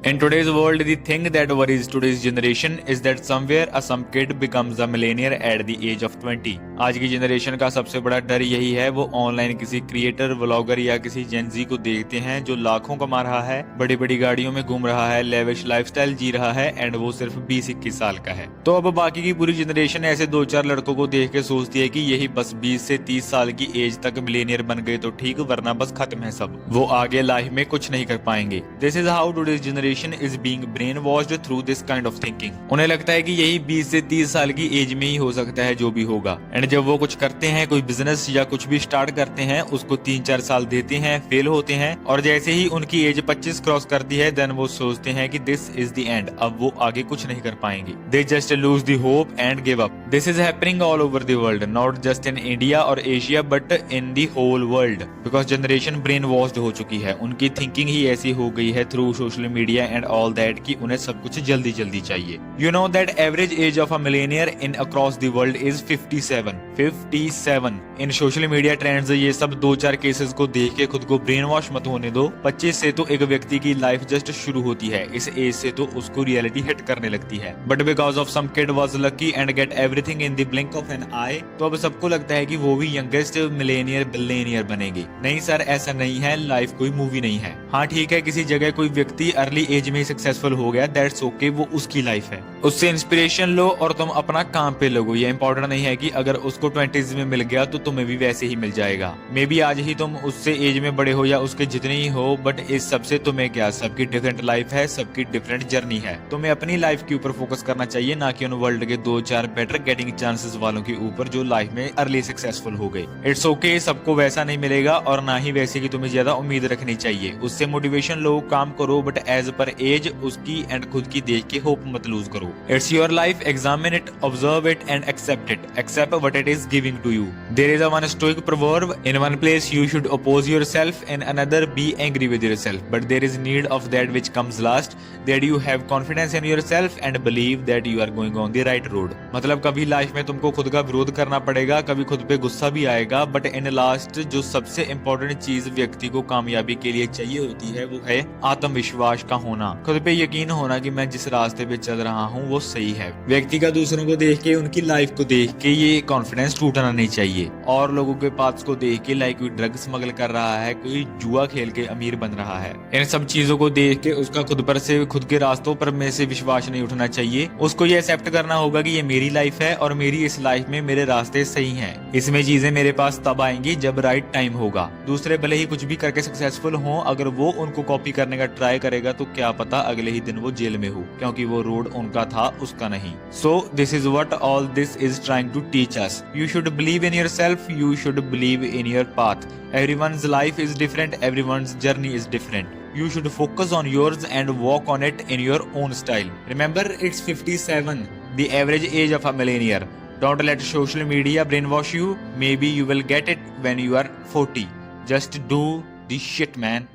In today's world, the thing that worries today's generation is that somewhere some kid becomes a millionaire at the age of 20. आज की generation का सबसे बड़ा डर यही है, वो ऑनलाइन किसी क्रिएटर, व्लॉगर या किसी जेनजी को देखते हैं जो लाखों कमा रहा है, बड़ी बड़ी गाड़ियों में घूम रहा है, लेविश लाइफस्टाइल जी रहा है एंड वो सिर्फ 20-21 साल का है। तो अब बाकी की पूरी जनरेशन ऐसे 2-4 लड़कों को देख के सोचती है कि यही बस 20 से 30 साल की एज तक मिलेनियर बन गए तो ठीक, वरना बस खत्म है सब, वो आगे लाइफ में कुछ नहीं कर पाएंगे। This is how today's generation is being brainwashed through this kind of thinking. उन्हें लगता है कि यही 20 से 30 साल की एज में ही हो सकता है जो भी होगा, एंड जब वो कुछ करते हैं, कोई बिजनेस या कुछ भी स्टार्ट करते हैं, उसको 3-4 साल देते हैं, फेल होते हैं, और जैसे ही उनकी एज 25 क्रॉस करती है, देन वो सोचते हैं कि दिस इज द एंड, अब वो आगे कुछ नहीं कर पाएंगे। They just lose the hope and give up. This is happening all over the world, not just in India और Asia but in the whole world, because generation brainwashed हो चुकी है। उनकी थिंकिंग ही ऐसी हो गई है through social media and all that कि उन्हें सब कुछ जल्दी जल्दी चाहिए। You know that average age of a millionaire in across the world is 57। In social media trends ये सब 2-4 केसेस को देख के खुद को ब्रेन वॉश मत होने दो। 25 से तो एक व्यक्ति की लाइफ जस्ट शुरू होती है, इस एज से तो उसको रियलिटी हिट करने लगती है। But because of some kid was lucky and get everything in the blink of an eye, तो अब सबको लगता है कि वो भी यंगेस्ट मिलेनियर बिलियनियर बनेगी। नहीं सर, ऐसा नहीं है, लाइफ कोई मूवी नहीं है। हाँ ठीक है, किसी जगह कोई व्यक्ति अर्ली एज में सक्सेसफुल हो गया, दैट्स ओके, वो उसकी लाइफ है, उससे इंस्पिरेशन लो और तुम अपना काम पे लगो। ये इंपॉर्टेंट नहीं है कि अगर उसको 20s में मिल गया तो तुम्हें भी वैसे ही मिल जाएगा। मे बी आज ही तुम उससे एज में बड़े हो या उसके जितने ही हो, बट इस सबसे तुम्हें क्या, सबकी डिफरेंट लाइफ है, सबकी डिफरेंट जर्नी है। तुम्हें अपनी लाइफ के ऊपर फोकस करना चाहिए, ना कि उन वर्ल्ड के 2-4 बेटर गेटिंग चांसेस वालों के ऊपर जो लाइफ में अर्ली सक्सेसफुल हो गए। इट्स ओके, सबको वैसा नहीं मिलेगा और ना ही वैसे की तुम्हें ज्यादा उम्मीद रखनी चाहिए। उससे मोटिवेशन लो, काम करो, बट एज पर एज उसकी एंड खुद की देख के होप मत लूज करो। It's your life, examine it, observe it and accept it. Accept what it is giving to you. There is a one stoic proverb, in one place you should oppose yourself, in another be angry with yourself, but there is need of that which comes last, that you have confidence in yourself and believe that you are going on the right road। मतलब कभी life में तुमको खुद का विरोध करना पड़ेगा, कभी खुद पे गुस्सा भी आएगा, बट इन लास्ट जो सबसे इंपॉर्टेंट चीज व्यक्ति को कामयाबी के लिए चाहिए होती है वो है आत्मविश्वास का होना, खुद पे यकीन होना कि मैं जिस रास्ते पे चल रहा हूँ वो सही है। व्यक्ति का दूसरों को देख के, उनकी लाइफ को देख के ये कॉन्फिडेंस टूटना नहीं चाहिए। और लोगों के पास को देख के लाइक कोई ड्रग स्मगल कर रहा है, कोई जुआ खेल के अमीर बन रहा है, इन सब चीजों को देख के उसका खुद पर से, खुद के रास्तों पर में से विश्वास नहीं उठना चाहिए। उसको ये एक्सेप्ट करना होगा कि ये मेरी लाइफ है और मेरी इस लाइफ में मेरे रास्ते सही हैं। इसमें चीजें मेरे पास तब आएंगी जब राइट टाइम होगा। दूसरे भले ही कुछ भी करके सक्सेसफुल हो, अगर वो उनको कॉपी करने का ट्राई करेगा तो क्या पता अगले ही दिन वो जेल में हो, क्योंकि वो रोड उनका था, उसका नहीं। So this is what all this is trying to teach us. You should believe in yourself, you should believe in your path. Everyone's life is different, everyone's journey is different. You should focus on yours and walk on it in your own style. Remember, it's 57, the average age of a millionaire. Don't let social media brainwash you. Maybe you will get it when you are 40. Just do the shit, man.